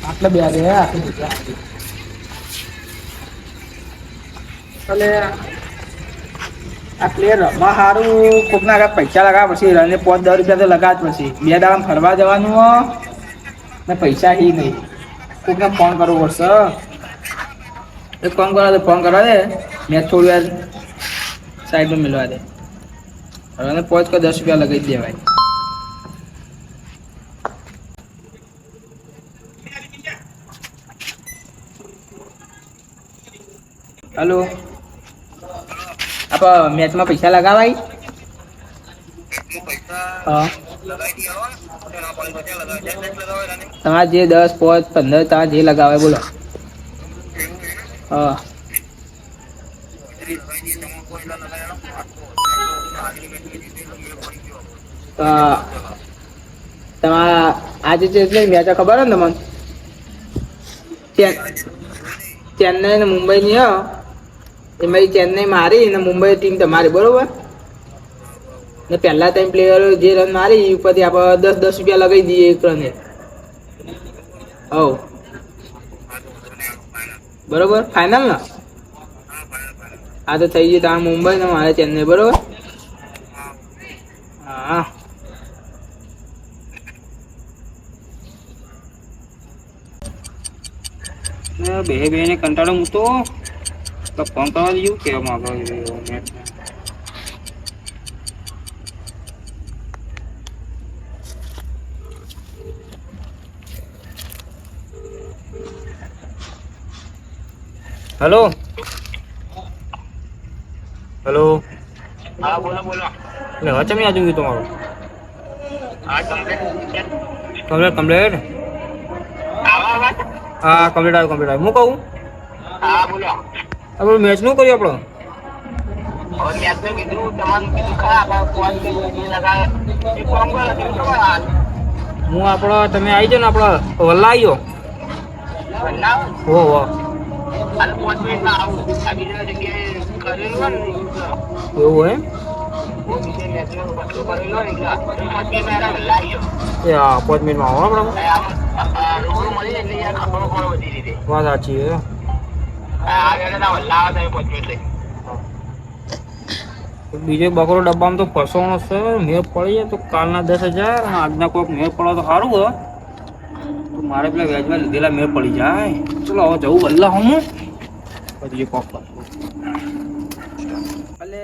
આટલે બે રે આટલે એટલે આ પ્લેયર રમવા હારું કોકના આગળ પૈસા લગાવ્યા પછી અને 5-10 રૂપિયા તો લગાવ પછી 2 દાડા ફરવા જવાનું હો ને પૈસા હી નહીં કોકને ફોન કરવો પડશે એક ફોન કરવા દે મેચ થોડી વાર સાઈડમાં મિલવા દે હવે 5 કે 10 રૂપિયા લગાવી દેવાય હલો આપ મેચમાં પૈસા લગાવાય હા તમારે જે 10 5 15 તમારે જે લગાવે બોલો હા તમારા આજે જે મેચ ખબર હે ને તમને ચેન્નઈ ને મુંબઈ ની એમાં ચેન્નઈ મારી ને મુંબઈ ટીમ તમારી બરોબર ને પહેલા ટાઈમ પ્લેયર જે રન મારી ઉપરથી આપણે 10-10 રૂપિયા લગાવી દઈએ એક રને હવ બરોબર ફાઈનલ ને આ તો થઈ ગયું તાર મુંબઈ ને મારે ચેન્નઈ બરોબર હા બે ને કંટાળો મૂકતો તો ફોન કરવા દઉં કેવા માંગો હેલો હેલો હા બોલો બોલો એટલે હવે ચમી આજુ તમારું હા કમ્પ્લીટ કમ્પ્લીટ હા કમ્પ્લીટ આવ્યું હું કહું હા બોલો આપણે મેચ નું કરીએ આપણે હવે મેચ નું કીધું તમારું કીધું ખરા આપણે ફોન કરી લગાવે એ ફોન કરો હું આપણો તમે આવી જાઓ ને આપણો વલ્લા આવી જાઓ બનાવ હો હો અને 5 મિનિટમાં આવું આ બીજા જગ્યાએ કરેલું હોય ને એવું એમ બીજે મેચનો બદલો કરેલો હોય ને 5 મિનિટમાં વહેલા આવી જાઓ એ હા 5 મિનિટમાં આવો આપણે રૂબરૂ મળી એટલે યાર ખબર પડે બધી રીતે વાત સાચી છે આ વેળા વહેલા આવે 5 મિનિટ લઈ બીજો બકરો ડબ્બામાં તો ફસવાનો છે મેળ પડી જાય તો કાલના 10,000 અને આજના કોઈક મેળ પડે તો સારું હોય તો મારે પેલા વ્યાજમાં લીધેલા મેળ પડી જાય ચલો હવે જવું વલ્લા હું પછી કોક એટલે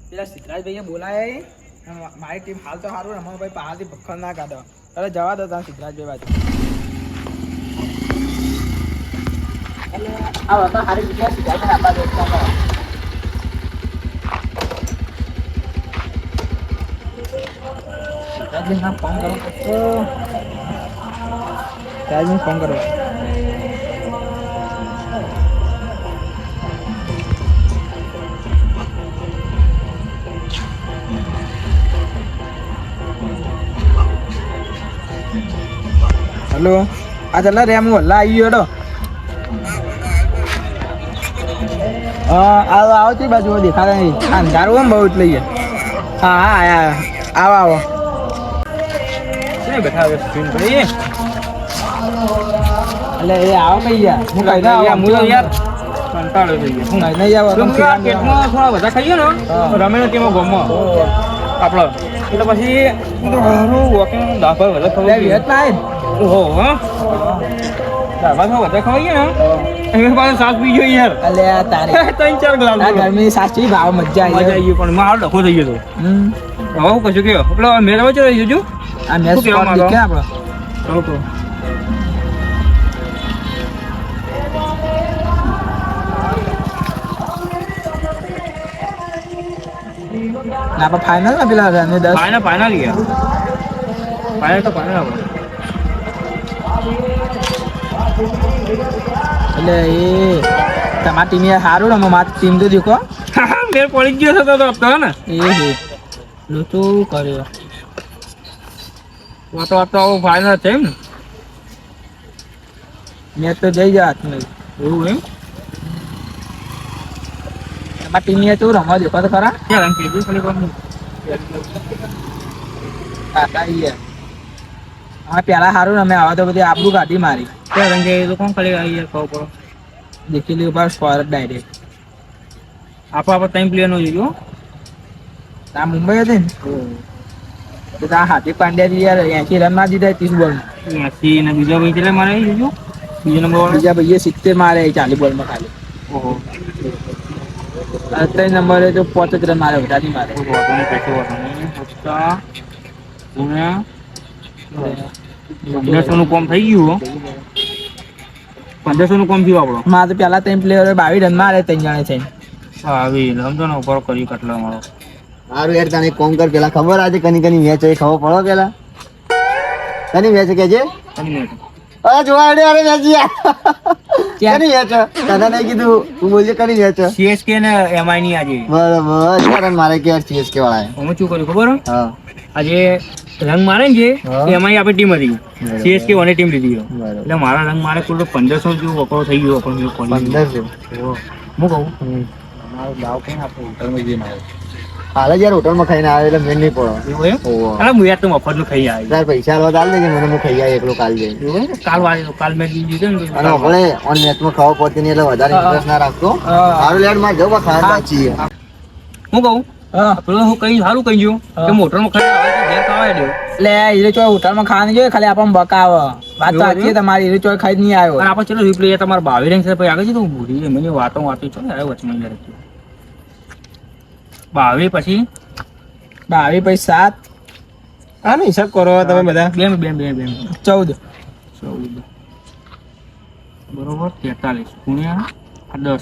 પેલા સિદ્ધરાજભાઈએ બોલાય મારી ટીમ હાલ તો સારું રમવા ભાઈ પહાડથી ભખર ના કાઢો અરે જવા દો ત્યાં સિદ્ધરાજભાઈ બાજુ એટલે આ હતા સારી જગ્યા સિદ્ધરાજભાઈ આપવા દો સિદ્ધરાજભાઈ ફોન કરો સિદ્ધરાજભાઈ ફોન કરો હેલો આ ચાલ રે હું હલ્લા આવી ગયો આવો તે બાજુ દેખાતા નહીં અંધારું એમ બહુ એટલે હા હા આયા આવો આવો શું બેઠા સ્ક્રીન પર એટલે એ આવો કઈ ગયા હું કઈ ના યાર કંટાળો થઈ ગયો હું નહીં આવો પેટમાં થોડા બધા ખાઈએ ને રમે ને તેમાં ગમો આપણો એટલે પછી વોકિંગ દાખલ વધારે ખબર ના ઓહો હા દાખલ વધારે ખવાઈએ ને એમ પાસે સાસ પી ગયો યાર અલે આ તારે 3-4 ગ્લાસ આ ગરમી સાચી ભાવ મજા આવી પણ મારો ડખો થઈ ગયો તો હવે કશું કયો પેલો મેળ વચ્ચે રહી જજો આ મેચ સ્કોર કે આપણો ઓકે ના પણ ફાઇનલ ના પેલા અને 10 ફાઇનલ ગયા ફાઇનલ તો ફાઇનલ આપણે એટલે એ તમારી ટીમ સારું ને મારી ટીમ તો દેખો મેં પડી ગયો છે તો હપ્તો ને એ લોચો કર્યો વાતો વાતો આવો ફાઇનલ છે એમ ને મેચ તો જઈ જાત નહીં એવું એમ તમારી ટીમ તો રમવા દેખો તો ખરા ક્યાં કીધું ખાલી કાકા હા પેલા સારું ને અમે આવા તો બધી આબરૂ કાઢી મારી ત્યાં રંગે એ તો કોણ ખાલી આવી યાર કહો પડો દેખી લીધું પાસ સ્કોર ડાયરેક્ટ આપણે ટાઈમ પ્લેયર નો જોયો આ મુંબઈ હતી ને તો આ હાર્દિક પાંડ્યાજી યાર 80 રન માં દીધા 30 બોલ એસી ને બીજા ભાઈ કેટલા મારે જોયો બીજો નંબર વાળો બીજા ભાઈએ 70 મારે 40 બોલમાં ખાલી ઓહો ત્રણ નંબરે તો 5 જ રન મારે વધારે મારે ગુણ્યા 1500 નું કોમ થઈ ગયું 1500 નું કોમ થયું આપણો મારે તો પેલા 3 પ્લેયર 22 રન મારે 3 જણે છે આવી સમજો ને ઉપર કરી કટલા મારો સારું યાર તને કોમ કર પેલા ખબર આજે કની મેચ હોય ખબર પડો પેલા કની મેચ કે છે અરે જોવા અરે મેચ યાર કની મેચ તને નહીં કીધું તું બોલજે કની મેચ સીએસકે ને એમઆઈ ની આજે બરાબર યાર મારે કે યાર સીએસકે વાળા હું શું કર્યું ખબર હા આજે રંગ મારે ને જે એમઆઈ આપણી ટીમ હતી સીએસકે વને ટીમ લીધી એટલે મારા રંગ મારે કુલ 1500 જેવું વપરો થઈ ગયો પણ 1500 હું કહું મારો દાવ કઈ આપણે હોટલમાં જઈને આવ્યો હાલ જ યાર હોટલમાં ખાઈને આવે એટલે મેન નહીં પડો એવું એમ અરે હું યાર તો મફતનું ખાઈ આવી તાર પૈસા આલવા ચાલ દેજે મને હું ખાઈ આવી એકલો કાલ જઈ કાલ મેચ જીત્યો ને અને આપણે ઓન મેચમાં ખાવા પડતી નહીં એટલે વધારે ઇન્ટરેસ્ટ ના રાખતો સારું લેડ માં જવા ખાવા છીએ હું કહું પેલો હું કઈ સારું કહી ગયું કે મોટરમાં ખાઈ આવે તો ઘેર ખાવા દે એટલે હીરો ચોય હોટલમાં ખાવાની જોઈએ ખાલી આપણને બકાવ વાત તો સાચી તમારી હીરો ચોય ખાઈ જ નહીં આવ્યો અને આપણે ચલો રિપ્લે તમારા ભાવી રંગ છે પછી આગળ છે તો ભૂલી મને વાતો છો ને વચમાં યાર ભાવી પછી 22 પછી 7 આનો હિસાબ કરો તમે બધા બે 14 બરોબર 43 ગુણ્યા 10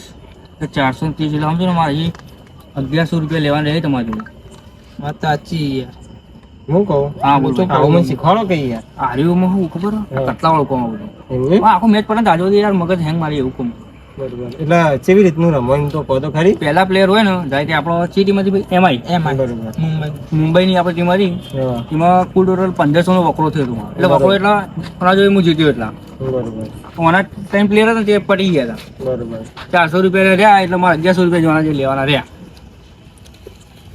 એટલે 430 એટલે સમજો ને મારે 1100 રૂપિયા લેવાના રહે તમારી જોડે વાત સાચી યાર હું કહું હા બોલો મને શીખવાડો કઈ યાર આર્યુમાં હું ખબર કટલા વાળું કોમ બધું આખો મેચ પડે તાજો યાર મગજ હેંગ મારી એવું કોમ બરોબર એટલે કેવી રીતનું રમવાનું તો કહો તો ખરી પહેલા પ્લેયર હોય ને જાય તે આપણો સિટી માંથી એમઆઈ બરોબર મુંબઈની આપણી ટીમ હતી એમાં કુલ ટોટલ 1500 નો વકરો થયો હતો એટલે વકરો એટલા ઘણા જોઈ હું જીત્યો એટલા બરોબર મારા 3 પ્લેયર હતા તે પટી ગયા હતા બરોબર 400 રૂપિયા રહ્યા એટલે મારા 1100 રૂપિયા જોવાના જે લેવાના રહ્યા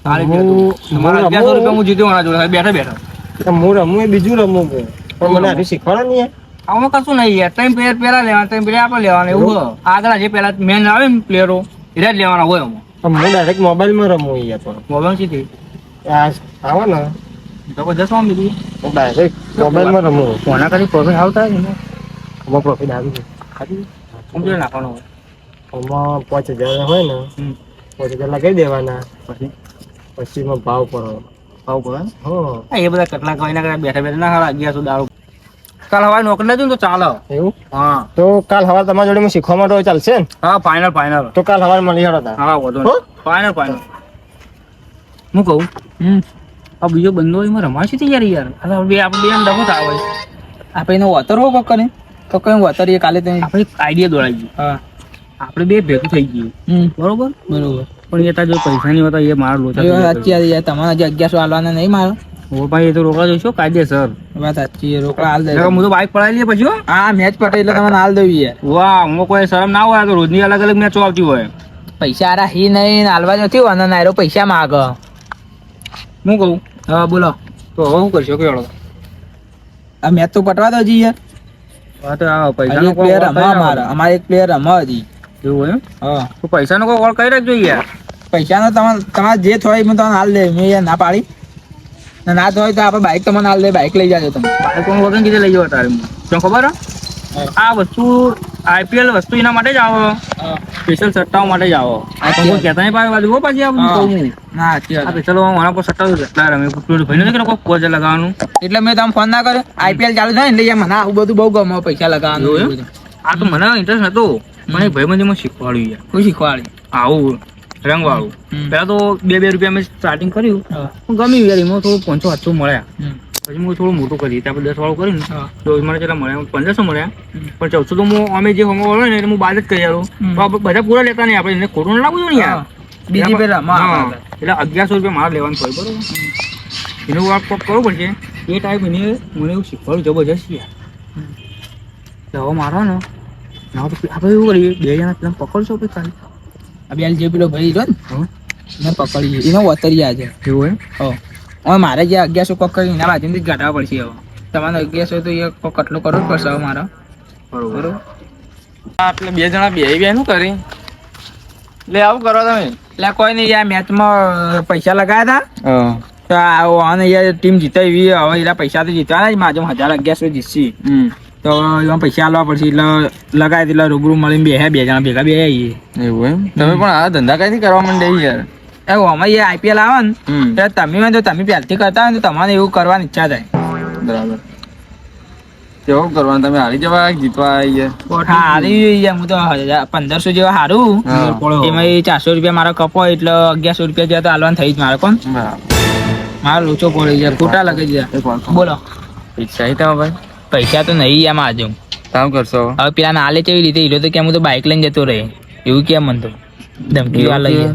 મારા 1100 રૂપિયા હું જીત્યો મારા જોડે બેઠા બેઠા હું રમું એ બીજું રમું પણ મને આથી શીખવાડો નહીં આમાં કશું નહીં યાર 3 પ્લેયર પેલા લેવાના 3 પ્લેયર આપણે લેવાના એવું હોય આગળ જે પેલા મેન આવે ને પ્લેયરો એટલે જ લેવાના હોય આમાં હું ડાયરેક્ટ મોબાઈલમાં રમું યાર પણ મોબાઈલ સીધી આવો ને જબરદસ્ત આમ બીજું હું ડાયરેક્ટ મોબાઈલમાં રમું કોના કરી પ્રોફિટ આવતા હોય ને આમાં પ્રોફિટ આવી છે કમ્પ્યુટર નાખવાનો હોય આમાં 5000 હોય ને 5000 લગાવી દેવાના પછી એમાં ભાવ પડો ભાવ પડે હા એ બધા કેટલા કઈ ના બેઠા બેઠા ના હાલ 1100 દારૂ કાલ હવારે નોકરી લેજો ને તો ચાલે એવું હા તો કાલ સવારે તમારી જોડે હું શીખવા માટે હોય ચાલશે ને હા ફાઇનલ તો કાલ સવારે મળી હતા હા વધુ ફાઇનલ હું કહું આ બીજો બંદો એમાં રમાશે તે યાર આપણે બે ડબો આવે આપણે એનો વતર હો પકડે તો કઈ વતર એ કાલે તમે આપણે આઈડિયા દોડાઈ ગયું હા આપણે બે ભેગું થઈ ગયું બરોબર પણ એ જો પૈસા નહીં હોતા એ મારો લોચા સાચી યાર તમારે જે 1100 આલવાના નહીં મારો ઓ ભાઈ એ તો રોકડા જોઈશો કાયદેસર વાત સાચી રોકડા હાલ દે હું તો બાઈક પડાવી લઈએ પછી હા મેચ પટે એટલે તમને હાલ દઉં યાર વાહ હું કોઈ શરમ ના હોય તો રોજની અલગ અલગ મેચો આવતી હોય પૈસા આરા હી નહીં હાલવા નથી હોવાના નાયરો પૈસા માગ હું કહું હા બોલો તો હવે શું કરશો કે આ મેચ તો પટવા દો જી યાર હા તો આ પૈસા એક પ્લેયર રમવા મારા અમારે એક પ્લેયર રમવા હજી એવું એમ હા તો પૈસાનો કોઈ કોલ કરી રાખજો યાર પૈસાનો તમારે જે થોય હું તમને હાલ દે મેં યાર ના પાડી ના તો હોય તો આપણે બાઈક તમને હાલ દે બાઈક લઈ જાજો તમે બાઈક કોણ વગર કીધે લઈ જવા તારે શું ખબર આ વસ્તુ આઈપીએલ વસ્તુ એના માટે જ આવો સ્પેશિયલ સટ્ટાઓ માટે જ આવો કહેતા નહીં પાછી બાજુ પાછી આપણે કહું ના ચલો મારા પર સટ્ટા કેટલા રમે ભાઈ નથી કોઈ પોઝ લગાવવાનું એટલે મેં તમે ફોન ના કર્યો આઈપીએલ ચાલુ થાય ને એટલે મને આવું બધું બહુ ગમે પૈસા લગાવવાનું આ તો મને ઇન્ટરેસ્ટ નતો મને ભાઈ મને શીખવાડ્યું યાર કોઈ શીખવાડી આવું રંગ વાળું પેલા તો 2 રૂપિયા મેં સ્ટાર્ટિંગ કર્યું ગમ્યું યાર એમાં થોડું 500-800 મળ્યા પછી હું થોડું મોટું કરી ત્યાં 10 વાળું કર્યું ને તો મને કેટલા મળ્યા 1500 મળ્યા પણ 1400 તો હું અમે જે હોમો વાળો ને એટલે હું બાદ જ કરી આવું બધા પૂરા લેતા નહીં આપણે એને ખોટું ના લાગવું ને યાર બીજી પેલા એટલે 1100 રૂપિયા મારે લેવાનું હોય બરોબર એનું વાત કરવું પડશે એ ટાઈપ એને મને એવું શીખવાડું જબરજસ્ત યાર હવે મારો ને ના તો આપણે એવું કરીએ 2 જણા પેલા પકડશો કે ખાલી અભિયાલ જે પેલો ભાઈ રહ્યો ને પકડીએ એનો વતરિયા છે એવું હવે મારે જે 1100 પકડી એના બાજુથી જ કાઢવા પડશે હવે તમારો 1100 તો એ કટલો કરવો જ પડશે હવે મારો. બરોબર. એટલે 2 જણા બે શું કરી લે આવું કરો તમે. એટલે કોઈ નહીં યાર મેચમાં પૈસા લગાયા હા. હતા તો આને યાર ટીમ જીતાવી હવે એના પૈસા તો જીતવાના જ મારે 1100 જીતશી તો એમાં પૈસા આલવા પડશે એટલે લગાય એટલે રૂબરૂ મળીને બે જણા ભેગા બે આવીએ. એવું એમ તમે પણ આ ધંધા કઈથી કરવા માંડ્યા યાર. એવું અમારે આઈપીએલ આવે ને તો તમે હોય તો તમે પહેલથી કરતા હોય તો તમારે એવું કરવાની ઈચ્છા થાય. બરાબર. કેવું કરવાનું તમે હારી જવા જીતવા યાર. હા હારી યાર હું તો 1500 જેવા હારું એમાં 400 રૂપિયા મારો કપો એટલે 1100 રૂપિયા જેવા તો હાલવાનું થઈ જ મારે કોણ. મારો લોચો પડે યાર ખોટા લાગે છે. બોલો પૈસા તમે ભાઈ. પૈસા તો નહીં યાર મારે કામ કરશો હવે પેલા નાલે કેવી રીતે હીરો તો કેમ હું તો બાઇક લઈને જતો રહે એવું કેમ મન તો ધમકી વાર લઈએ.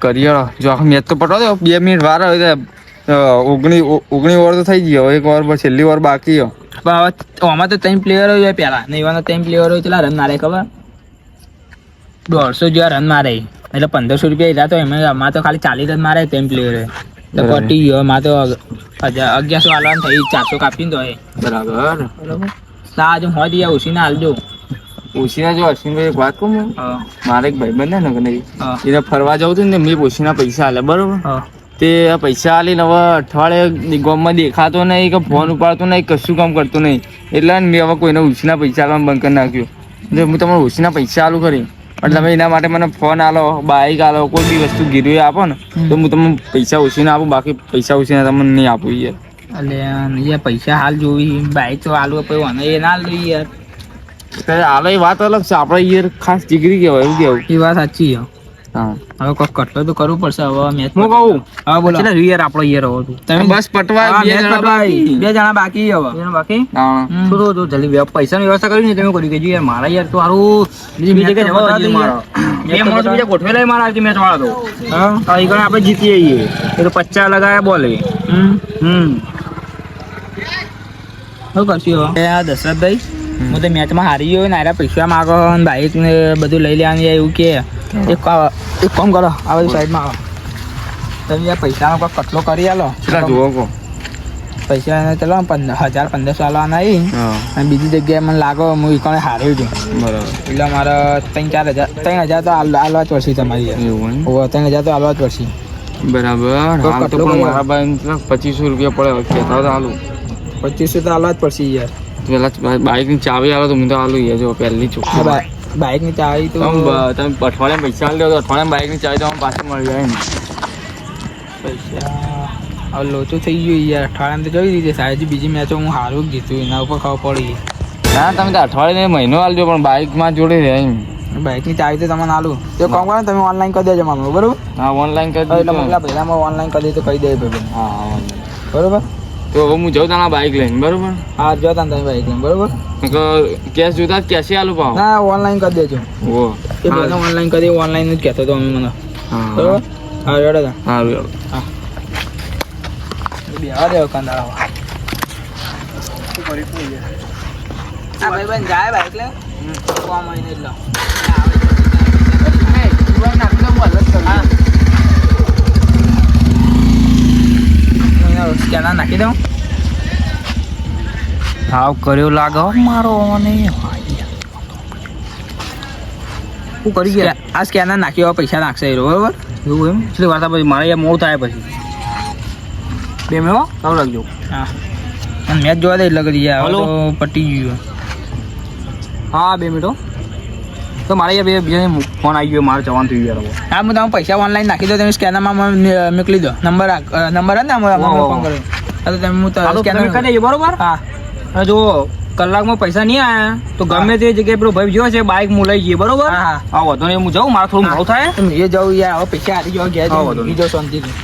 કરીએ જો આખો મેચ તો પટવા દો 2 મિનિટ વાર હોય 19 ઓવર તો થઈ ગયો 1 ઓવર છેલ્લી ઓવર બાકી હો. પણ હવે આમાં તો 3 પ્લેયર હોય પેલા નહીં એમાં 3 પ્લેયર હોય કેટલા રન મારે ખબર 150 જેવા રન મારે એટલે 1500 રૂપિયા લીધા તો એમાં આમાં તો ખાલી 40 રન મારે 3 પ્લેયરે તો પટી ગયો માં તો 1100 હાલવાનું થઈ 400 કાપીને તો બરાબર. ના આજે હોય દિયા ઓછી ના હાલજો. ઓછીના જો અશ્વિનભાઈ એક વાત કહું મારે એક ભાઈબંધ ને નહીં એને ફરવા જવું હતું ને મેં ઓછીના પૈસા હાલે બરોબર. તે પૈસા આલીને હવે અઠવાડિયે ગામમાં દેખાતો નહીં કે ફોન ઉપાડતો નહીં કશું કામ કરતો નહીં એટલે મેં હવે કોઈને ઓછીના પૈસા આલવાનું બંધ કરી નાખ્યું. એટલે હું તમારે ઓછીના પૈસા આલું કરી પણ તમે એના માટે મને ફોન આલો બાઈક આલો કોઈ બી વસ્તુ ગીરવી આપો ને તો હું તમને પૈસા ઓછીને આપું બાકી પૈસા ઓછીને તમને નહીં આપું યાર. એટલે પૈસા હાલ જોવી બાઈક તો હાલવું પછી એ ના હાલ જોઈએ યાર. હાલો એ વાત અલગ છે આપણે યાર ખાસ જીગરી કહેવાય એવું કેવું. એ વાત સાચી છે. હા હવે કોઈ કટલો તો કરવું પડશે હવે મેચ હું કહું હવે બોલો કેટલા યાર આપણો યાર હવે તમે બસ પટવા 2 જણા બાકી હવે બાકી તો જલ્દી પૈસાની વ્યવસ્થા કરી ને તમે કરી કે યાર મારા યાર તો સારું બીજી જગ્યાએ જવા દે મારા બે માણસ બીજા ગોઠવેલા મારા મેચ વાળા તો હા એ ગણે આપણે જીતીએ છીએ એ તો 50 લગાયા બોલે શું કરશું હવે આ દશરથભાઈ હું તો મેચમાં હારી ગયો ને આરા પૈસા માગો ને બાઈક ને બધું લઈ લેવાનું એવું કે એક કામ કરો આ બધી સાઈડમાં આવો તમે પૈસાનો કોઈ કટલો કરી આલો જુઓ કહો પૈસા ચલો 1500 આલવાના આવી અને બીજી જગ્યાએ મને લાગો હું ઈકોને હાર્યું છું બરાબર એટલે મારે 3,000 તો આલવા જ પડશે તમારી 3,000 તો આલવા જ પડશે બરાબર. હાલ તો પણ મારા ભાઈ 2500 રૂપિયા પડે કહેતા તો હાલું 2500 તો આલવા જ પડશે યાર. પેલા બાઈકની ચાવી આલો તો હું તો હાલું યાર જો પહેલી ચોખ્ખી બાઈકની ચાવી તો તમે અઠવાડિયામાં પૈસા લ્યો તો અઠવાડિયામાં બાઈકની ચાવી તો પાછી મળી જાય ને પૈસા હવે લોચો થઈ ગયો યાર. અઠવાડિયામાં તો જોઈ દીધી સાહેબ બીજી મેચો હું હારું જ જીતું એના ઉપર ખબર પડી. ના તમે તો અઠવાડિયે મહિનો આલજો પણ બાઈકમાં જોડે રહે એમ બાઈકની ચાવી તો તમને આલું તો કામ કરો તમે ઓનલાઈન કરી દેજો મારું બરોબર. હા ઓનલાઈન કરી એટલે પેલા પહેલામાં ઓનલાઈન કરી દે તો કહી દે ભાઈ. હા બરોબર તો હવે હું જાઉં તારા બાઈક લઈને બરોબર. હા જો તમે બાઈક લઈને બરોબર. કેશ જોતા કેશ આલું પાવ ના ઓનલાઈન કરી દેજો. ઓ એ બધા ઓનલાઈન કરી ઓનલાઈન જ કહેતો હતો અમે મને બરોબર. હા રેડો હા હા બેહવા દેવો કંદાળા આ ભાઈ બન જાય બાઈક લે કોમ આવીને એટલે સ્કેનર નાખી દઉં. ભાવ કર્યો લાગો મારો અને શું કરી ગયા આ સ્કેનર નાખી એવા પૈસા નાખશે બરોબર. એવું એમ કેટલી વાર પછી મારે યાર મોડું થાય પછી 2 મિનિટ ચાલુ રાખજો. હા અને મેચ જોવા દે એટલે કરી જાય તો પટી ગયું. હા 2 મિનિટો તો મારે યાર બીજા ફોન આવી ગયો મારે જવાનું થયું યાર. હા હું તમે પૈસા ઓનલાઈન નાખી દો તમે સ્કેનરમાં મોકલી દો નંબર હે ને ફોન કર્યો તો તમે હું સ્કેનર કરી દેજો બરોબર. હા જો કલાકમાં પૈસા નહીં આયા તો ગમે તે જગ્યાએ પેલો ભાઈ જો છે બાઈક હું લઈ જઈએ બરોબર. હા હા વધુ નહીં હું જાઉં મારે થોડું મોડું થાય એ જવું યાર હવે પૈસા હારી જવા ગયા બીજો શાંતિથી